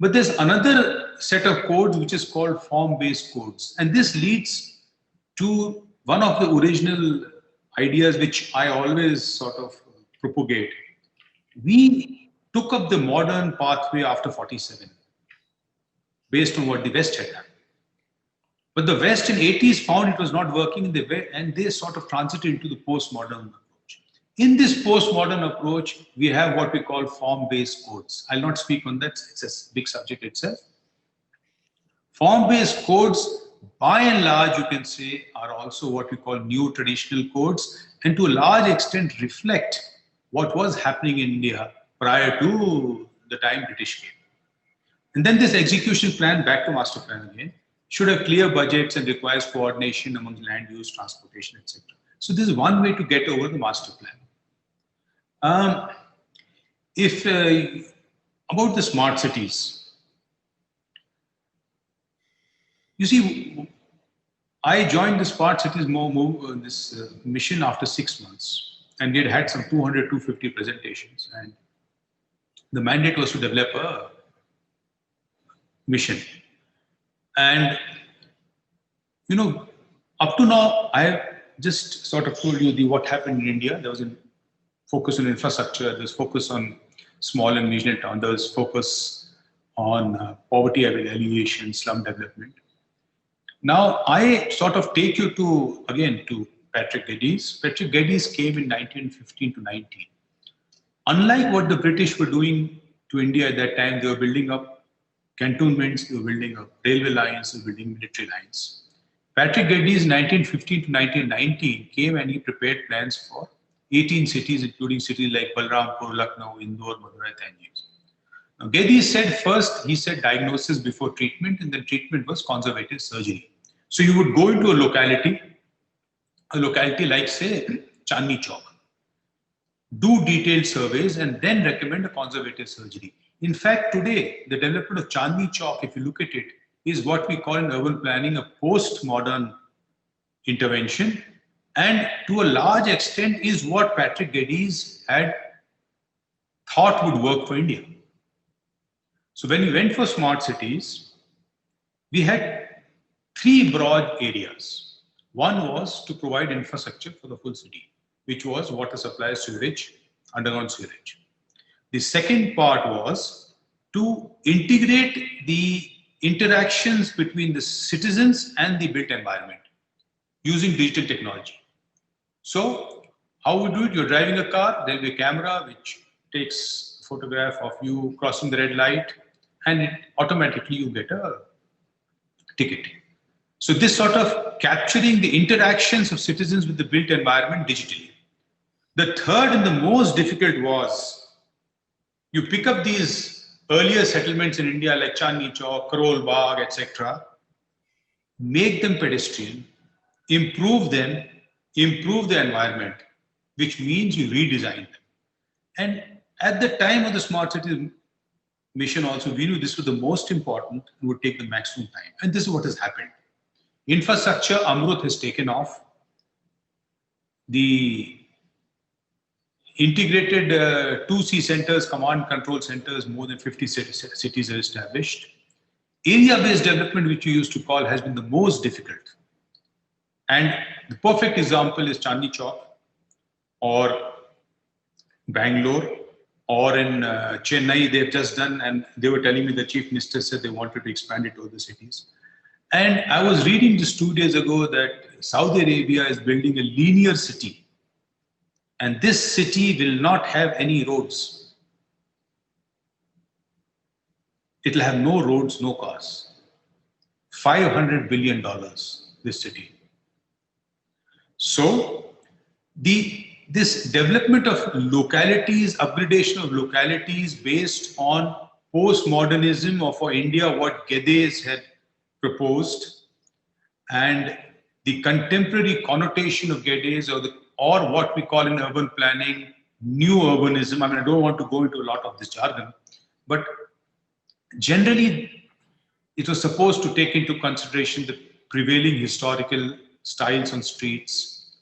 But there's another set of codes which is called form-based codes. And this leads to one of the original ideas which I always sort of propagate. We took up the modern pathway after 47 based on what the West had done. But the West in 80s found it was not working in the way, and they sort of transited into the postmodern approach. In this postmodern approach, we have what we call form-based codes. I'll not speak on that, it's a big subject itself. Form-based codes, by and large, you can say, are also what we call new traditional codes, and to a large extent reflect what was happening in India prior to the time British came. And then this execution plan, back to master plan again, should have clear budgets and requires coordination among land use, transportation, etc. So this is one way to get over the master plan. About the smart cities, you see, I joined the Smart Cities mission after 6 months, and we had some 200, 250 presentations, and the mandate was to develop a mission. And, up to now, I have just sort of told you what happened in India. There was a focus on infrastructure, there's focus on small and regional towns, there's focus on poverty alleviation, slum development. Now, I sort of take you to Patrick Geddes. Patrick Geddes came in 1915 to 19. Unlike what the British were doing to India at that time, they were building up cantonments, they were building up railway lines, they were building military lines. Patrick Geddes, 1915 to 1919, came and he prepared plans for 18 cities, including cities like Balrampur, Lucknow, Indore, Madurai, Tangier. Now, Geddes said first, he said diagnosis before treatment, and then treatment was conservative surgery. So you would go into a locality like, say, Chandni Chowk, do detailed surveys, and then recommend a conservative surgery. In fact, today, the development of Chandni Chowk, if you look at it, is what we call in urban planning a postmodern intervention, and to a large extent is what Patrick Geddes had thought would work for India. So when we went for smart cities, we had 3 broad areas. One was to provide infrastructure for the full city, which was water supply, sewerage, underground sewerage. The second part was to integrate the interactions between the citizens and the built environment using digital technology. So how we do it? You're driving a car, there'll be a camera which takes a photograph of you crossing the red light, and automatically you get a ticketing. So this sort of capturing the interactions of citizens with the built environment digitally. The third and the most difficult was you pick up these earlier settlements in India like Chandni Chowk, Karol Bagh, etc., make them pedestrian, improve them, improve the environment, which means you redesign them. And at the time of the Smart Cities mission also, we knew this was the most important and would take the maximum time. And this is what has happened. Infrastructure, Amrut has taken off. The integrated 2C centers, command control centers, more than 50 cities are established. Area-based development, which you used to call, has been the most difficult. And the perfect example is Chandni Chowk or Bangalore or in Chennai. They've just done, and they were telling me the chief minister said they wanted to expand it to other cities. And I was reading just 2 days ago that Saudi Arabia is building a linear city. And this city will not have any roads. It'll have no roads, no cars. $500 billion, this city. So this development of localities, upgradation of localities based on postmodernism or for India, what Geddes had proposed, and the contemporary connotation of Geddes or what we call in urban planning, new urbanism. I mean, I don't want to go into a lot of this jargon, but generally it was supposed to take into consideration the prevailing historical styles on streets,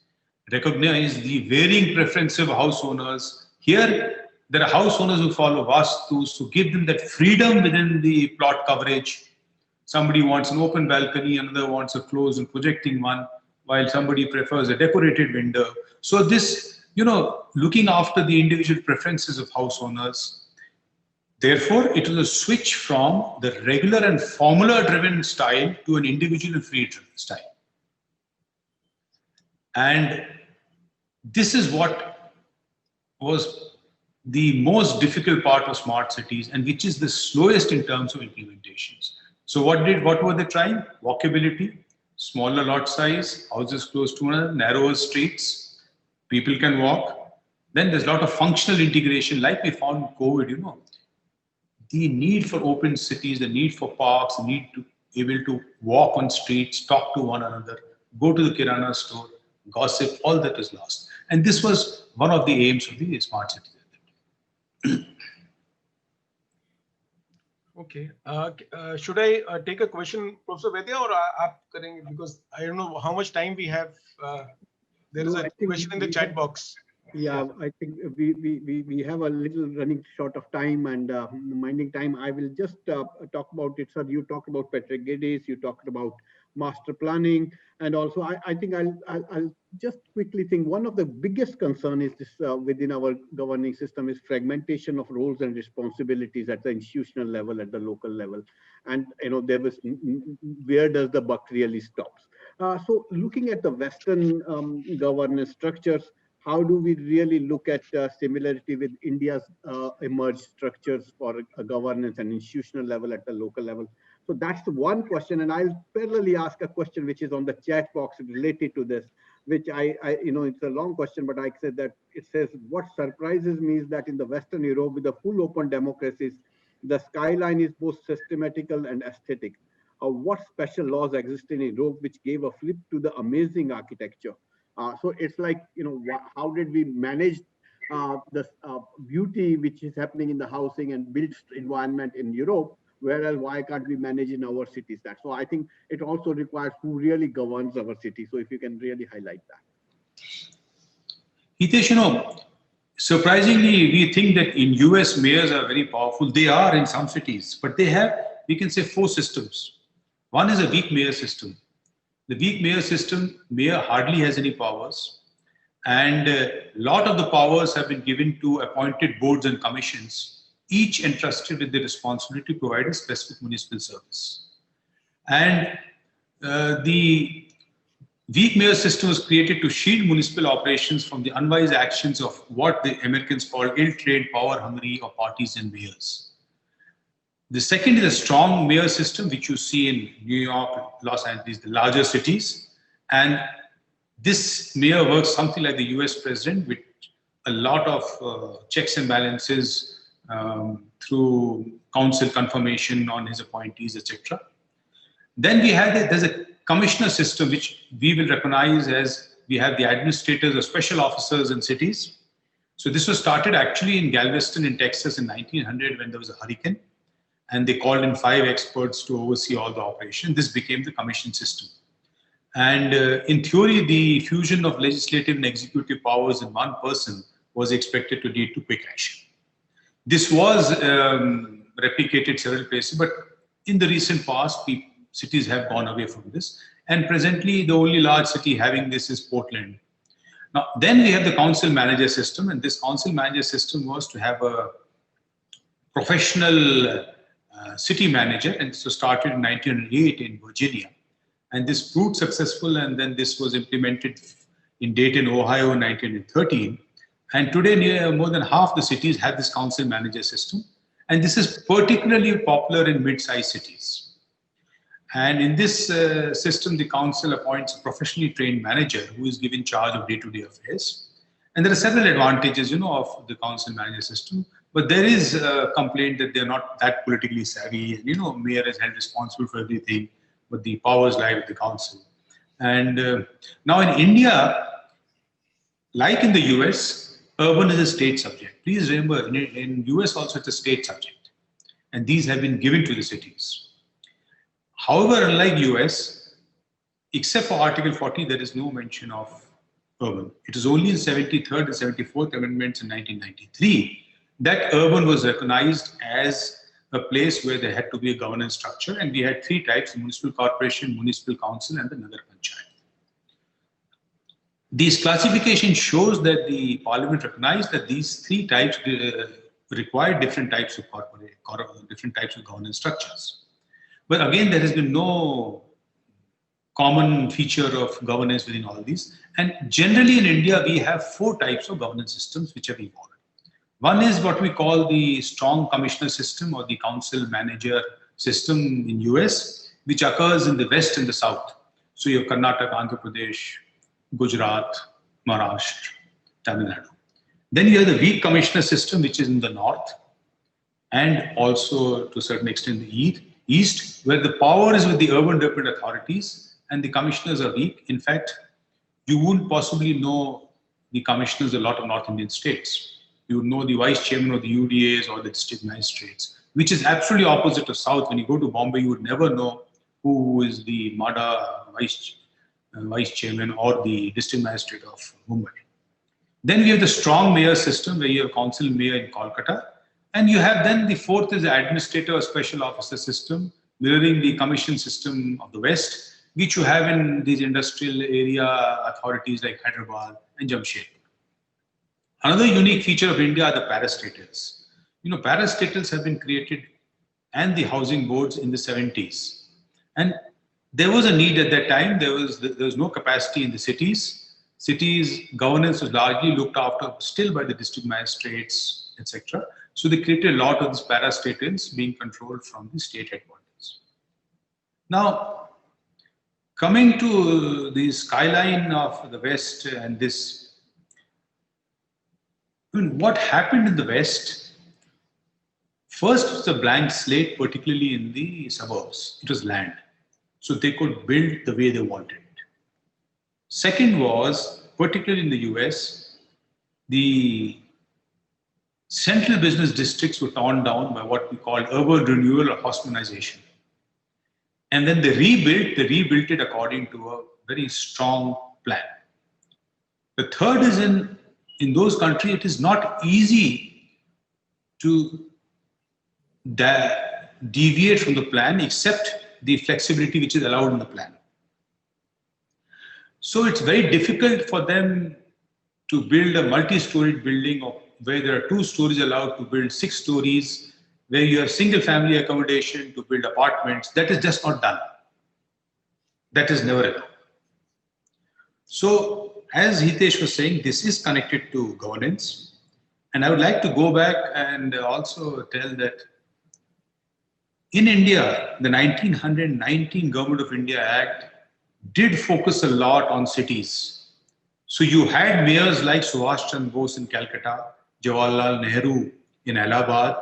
recognize the varying preferences of house owners. Here, there are house owners who follow Vastus, who give them that freedom within the plot coverage. Somebody wants an open balcony, another wants a closed and projecting one, while somebody prefers a decorated window. So this, looking after the individual preferences of house owners. Therefore, it was a switch from the regular and formula-driven style to an individual and free-driven style. And this is what was the most difficult part of smart cities and which is the slowest in terms of implementations. So what were they trying? Walkability, smaller lot size, houses close to one another, narrower streets, people can walk. Then there's a lot of functional integration like we found in COVID, The need for open cities, the need for parks, the need to be able to walk on streets, talk to one another, go to the Kirana store, gossip, all that is lost. And this was one of the aims of the smart cities. Okay. Should I take a question, Professor Vaidya, or aap karenge? Because I don't know how much time we have. There is a question in the chat box. Yeah, I think we have a little running short of time and minding time. I will just talk about it. Sir, you talked about Patrick Geddes, you talked about master planning, and also I think I'll just quickly think one of the biggest concern is this within our governing system is fragmentation of roles and responsibilities at the institutional level, at the local level, and there was where does the buck really stops. So looking at the Western governance structures, how do we really look at similarity with India's emerged structures for a governance and institutional level at the local level? So that's the one question, and I'll parallelly ask a question which is on the chat box related to this, which it's a long question, but I said that it says, what surprises me is that in the Western Europe with the full open democracies, the skyline is both systematical and aesthetic. What special laws exist in Europe which gave a flip to the amazing architecture? So it's like, how did we manage the beauty which is happening in the housing and built environment in Europe, whereas why can't we manage in our cities that? So I think it also requires who really governs our city. So if you can really highlight that. Hitesh, surprisingly, we think that in US mayors are very powerful. They are in some cities, but they have, we can say, 4 systems. One is a weak mayor system. The weak mayor system, mayor hardly has any powers. And a lot of the powers have been given to appointed boards and commissions, each entrusted with the responsibility to provide a specific municipal service. And the weak mayor system was created to shield municipal operations from the unwise actions of what the Americans call ill-trained, power-hungry or partisan mayors. The second is a strong mayor system, which you see in New York, Los Angeles, the larger cities. And this mayor works something like the US president with a lot of checks and balances through council confirmation on his appointees, etc. Then we have there's a commissioner system, which we will recognize as we have the administrators or special officers in cities. So this was started actually in Galveston in Texas in 1900 when there was a hurricane. And they called in 5 experts to oversee all the operation. This became the commission system. And in theory, the fusion of legislative and executive powers in one person was expected to lead to quick action. This was replicated several places, but in the recent past, cities have gone away from this. And presently, the only large city having this is Portland. Now, then we have the council manager system, and this council manager system was to have a professional city manager, and so started in 1908 in Virginia. And this proved successful, and then this was implemented in Dayton, Ohio in 1913. And today, more than half the cities have this council manager system. And this is particularly popular in mid-sized cities. And in this system, the council appoints a professionally trained manager who is given charge of day-to-day affairs. And there are several advantages, of the council manager system. But there is a complaint that they're not that politically savvy. And, mayor is held responsible for everything, but the powers lie with the council. And now in India, like in the US, urban is a state subject. Please remember, in US also it's a state subject. And these have been given to the cities. However, unlike US, except for Article 40, there is no mention of urban. It was only in 73rd and 74th Amendments in 1993 that urban was recognized as a place where there had to be a governance structure. And we had 3 types: municipal corporation, municipal council, and the Nagar Panchayat. This classification shows that the parliament recognized that these 3 types require different types of different types of governance structures. But again, there has been no common feature of governance within all these. And generally in India, we have 4 types of governance systems which have evolved. One is what we call the strong commissioner system or the council manager system in US, which occurs in the West and the South. So you have Karnataka, Andhra Pradesh, Gujarat, Maharashtra, Tamil Nadu. Then you have the weak commissioner system, which is in the North, and also to a certain extent the East, where the power is with the urban development authorities and the commissioners are weak. In fact, you wouldn't possibly know the commissioners of a lot of North Indian states. You would know the vice chairman of the UDAs or the district magistrates, which is absolutely opposite of South. When you go to Bombay, you would never know who is the MADA vice chairman or the district magistrate of Mumbai. Then we have the strong mayor system, where you have council mayor in Kolkata. And you have then the 4th is the administrator or special officer system, mirroring the commission system of the West, which you have in these industrial area authorities like Hyderabad and Jamshedpur. Another unique feature of India are the parastatals. Parastatals have been created and the housing boards in the 70s. And there was a need at that time. There was no capacity in the cities. Cities governance was largely looked after still by the district magistrates, etc. So they created a lot of these parastatals being controlled from the state headquarters. Now, coming to the skyline of the West and this, what happened in the West, first was a blank slate, particularly in the suburbs. It was land. So they could build the way they wanted. Second was, particularly in the US, the central business districts were torn down by what we call urban renewal or homogenization. And then they rebuilt it according to a very strong plan. The third is in those countries, it is not easy to deviate from the plan except the flexibility which is allowed in the plan. So it's very difficult for them to build a multi-storied building where there are 2 stories allowed to build 6 stories, where you have single family accommodation to build apartments. That is just not done. That is never allowed. So as Hitesh was saying, this is connected to governance. And I would like to go back and also tell that In India, the 1919 Government of India Act did focus a lot on cities. So you had mayors like Subhash Chandra Bose in Calcutta, Jawaharlal Nehru in Allahabad,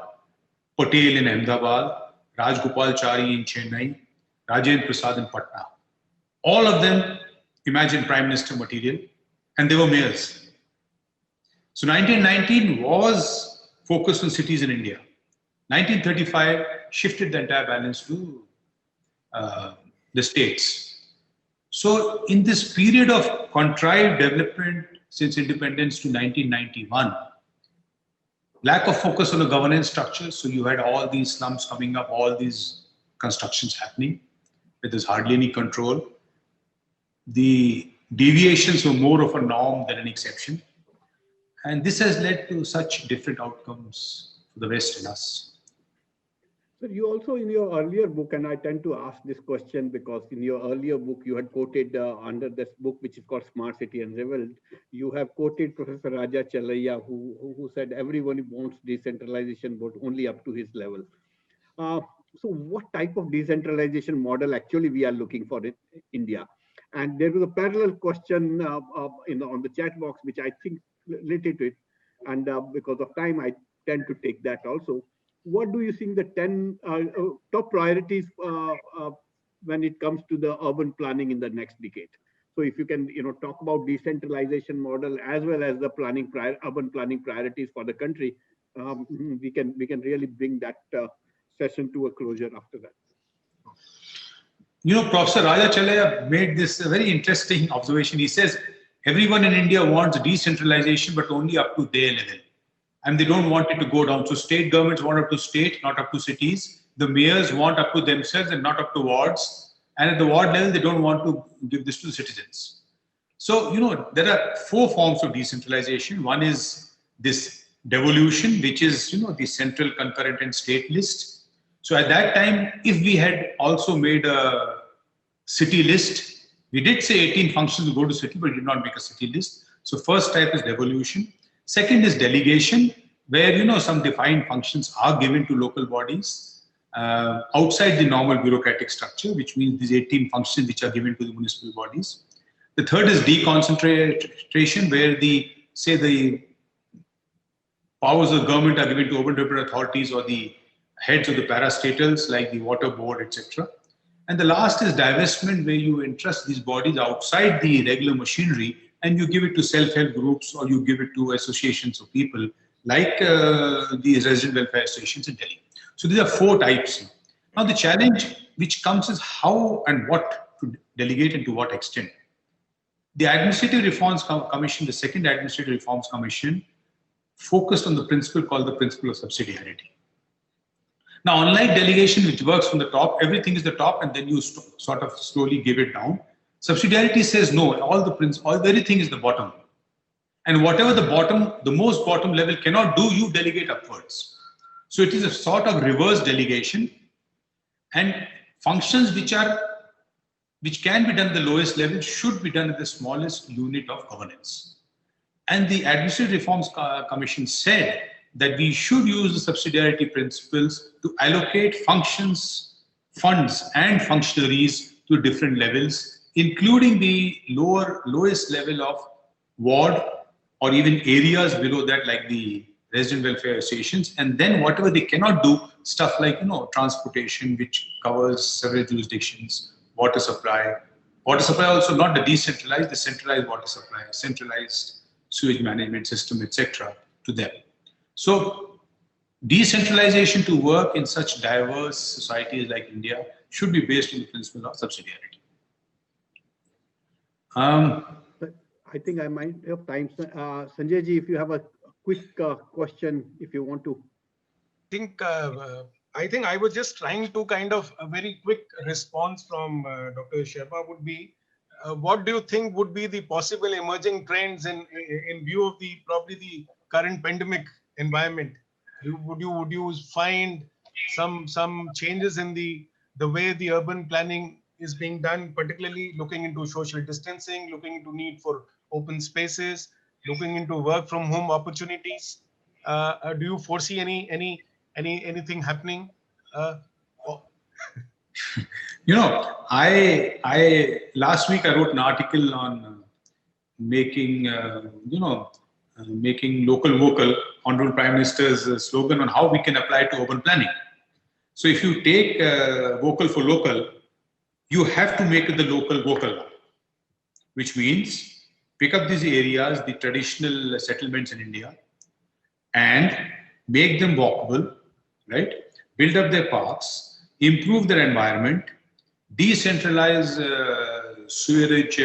Patel in Ahmedabad, Rajgopalachari in Chennai, Rajendra Prasad in Patna. All of them, imagine Prime Minister material, and they were mayors. So 1919 was focused on cities in India. 1935 shifted the entire balance to the states. So in this period of contrived development since independence to 1991, lack of focus on the governance structure. So you had all these slums coming up, all these constructions happening, where there's hardly any control. The deviations were more of a norm than an exception. And this has led to such different outcomes for the West and us. So you also in your earlier book, and I tend to ask this question because in your earlier book, you had quoted under this book, which is called Smart City Unraveled, you have quoted Professor Raja Chalaya, who said everyone wants decentralization, but only up to his level. So what type of decentralization model actually we are looking for in India? And there was a parallel question on the chat box, which I think related to it. And because of time, I tend to take that also. What do you think the 10 top priorities when it comes to the urban planning in the next decade? So if you can, talk about decentralization model as well as the urban planning priorities for the country, we can really bring that session to a closure after that. Professor Raja Chalaya made this very interesting observation. He says everyone in India wants decentralization, but only up to their level. And they don't want it to go down. So state governments want up to state, not up to cities. The mayors want up to themselves and not up to wards. And at the ward level, they don't want to give this to the citizens. So, there are 4 forms of decentralization. One is this devolution, which is, the central, concurrent and state list. So at that time, if we had also made a city list, we did say 18 functions will go to city, but we did not make a city list. So first type is devolution. Second is delegation, where some defined functions are given to local bodies outside the normal bureaucratic structure, which means these 18 functions which are given to the municipal bodies. The third is deconcentration, where the powers of government are given to urban development authorities or the heads of the parastatals like the water board, etc. And the last is divestment, where you entrust these bodies outside the regular machinery and you give it to self-help groups or you give it to associations of people like the resident welfare associations in Delhi. So these are 4 types. Now the challenge which comes is how and what to delegate and to what extent. The Administrative Reforms Commission, the second Administrative Reforms Commission, focused on the principle called the principle of subsidiarity. Now, unlike delegation, which works from the top, everything is the top and then you sort of slowly give it down. Subsidiarity says no, everything is the bottom. And whatever the most bottom level cannot do, you delegate upwards. So it is a sort of reverse delegation, and functions which can be done at the lowest level should be done at the smallest unit of governance. And the Administrative Reforms Commission said that we should use the subsidiarity principles to allocate functions, funds and functionaries to different levels, including the lowest level of ward or even areas below that, like the resident welfare associations. And then whatever they cannot do, stuff like, transportation, which covers several jurisdictions, water supply also not the decentralized, the centralized water supply, centralized sewage management system, etc. to them. So decentralization to work in such diverse societies like India should be based on the principle of subsidiarity. I think I might have time. Sanjay ji, if you have a quick question, if you want to. I think I was just trying to kind of a very quick response from Dr. Sherpa would be, what do you think would be the possible emerging trends in view of probably the current pandemic environment? Would you find some changes in the way the urban planning is being done, particularly looking into social distancing, looking into need for open spaces, looking into work from home opportunities? Do you foresee anything happening? Last week I wrote an article on making, making local vocal, Honorable Prime Minister's slogan on how we can apply it to urban planning. So if you take vocal for local, you have to make it the local vocal, which means pick up these areas, the traditional settlements in India, and make them walkable, right? Build up their parks, improve their environment, decentralize sewerage,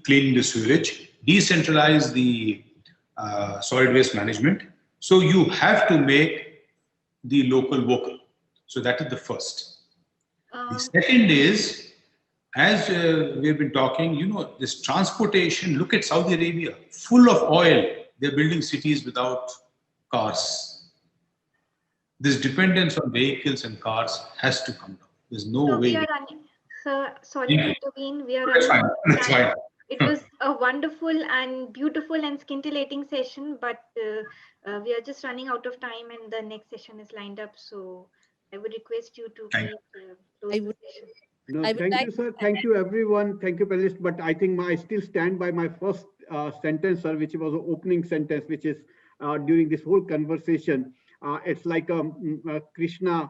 cleaning the sewerage, decentralize the solid waste management. So you have to make the local vocal. So that is the first. The second is, as we've been talking, this transportation, look at Saudi Arabia, full of oil. They're building cities without cars. This dependence on vehicles and cars has to come down. There's no way. We are running. Sir, sorry to intervene. We are That's running. fine. That's fine. It was a wonderful and beautiful and scintillating session, but we are just running out of time and the next session is lined up. So I would request you to please close the session. No, thank you, sir. Thank you, everyone. Thank you, panelists. But I think I still stand by my first sentence, sir, which was the opening sentence, which is during this whole conversation. It's like Krishna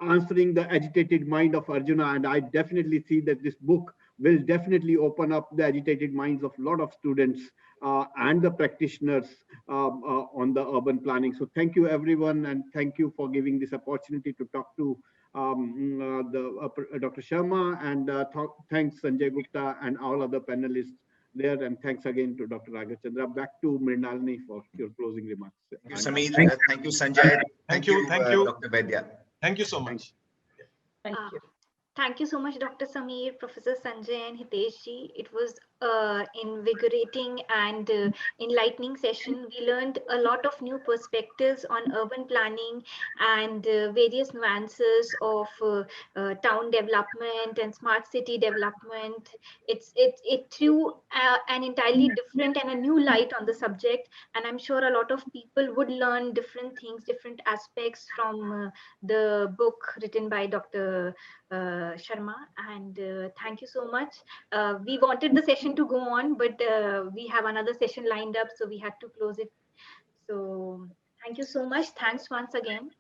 answering the agitated mind of Arjuna. And I definitely see that this book will definitely open up the agitated minds of a lot of students and the practitioners on the urban planning. So thank you, everyone. And thank you for giving this opportunity to talk to Dr. Sharma, and thanks Sanjay Gupta and all other panelists there, and thanks again to Dr. Raghav Chandra. Back to Mrinalini for your closing remarks. Thank you, Sameer. Thank you, Sanjay. Thank you, Dr. Vaidya. Thank you so much. Thank you. Thank you so much, Dr. Sameer, Professor Sanjay, and Hitesh ji. It was invigorating and enlightening session. We learned a lot of new perspectives on urban planning and various nuances of town development and smart city development. It threw an entirely different and a new light on the subject, and I'm sure a lot of people would learn different things, different aspects from the book written by Dr. Sharma, and thank you so much. We wanted the session to go on, but we have another session lined up, so we had to close it. So thank you so much. Thanks once again.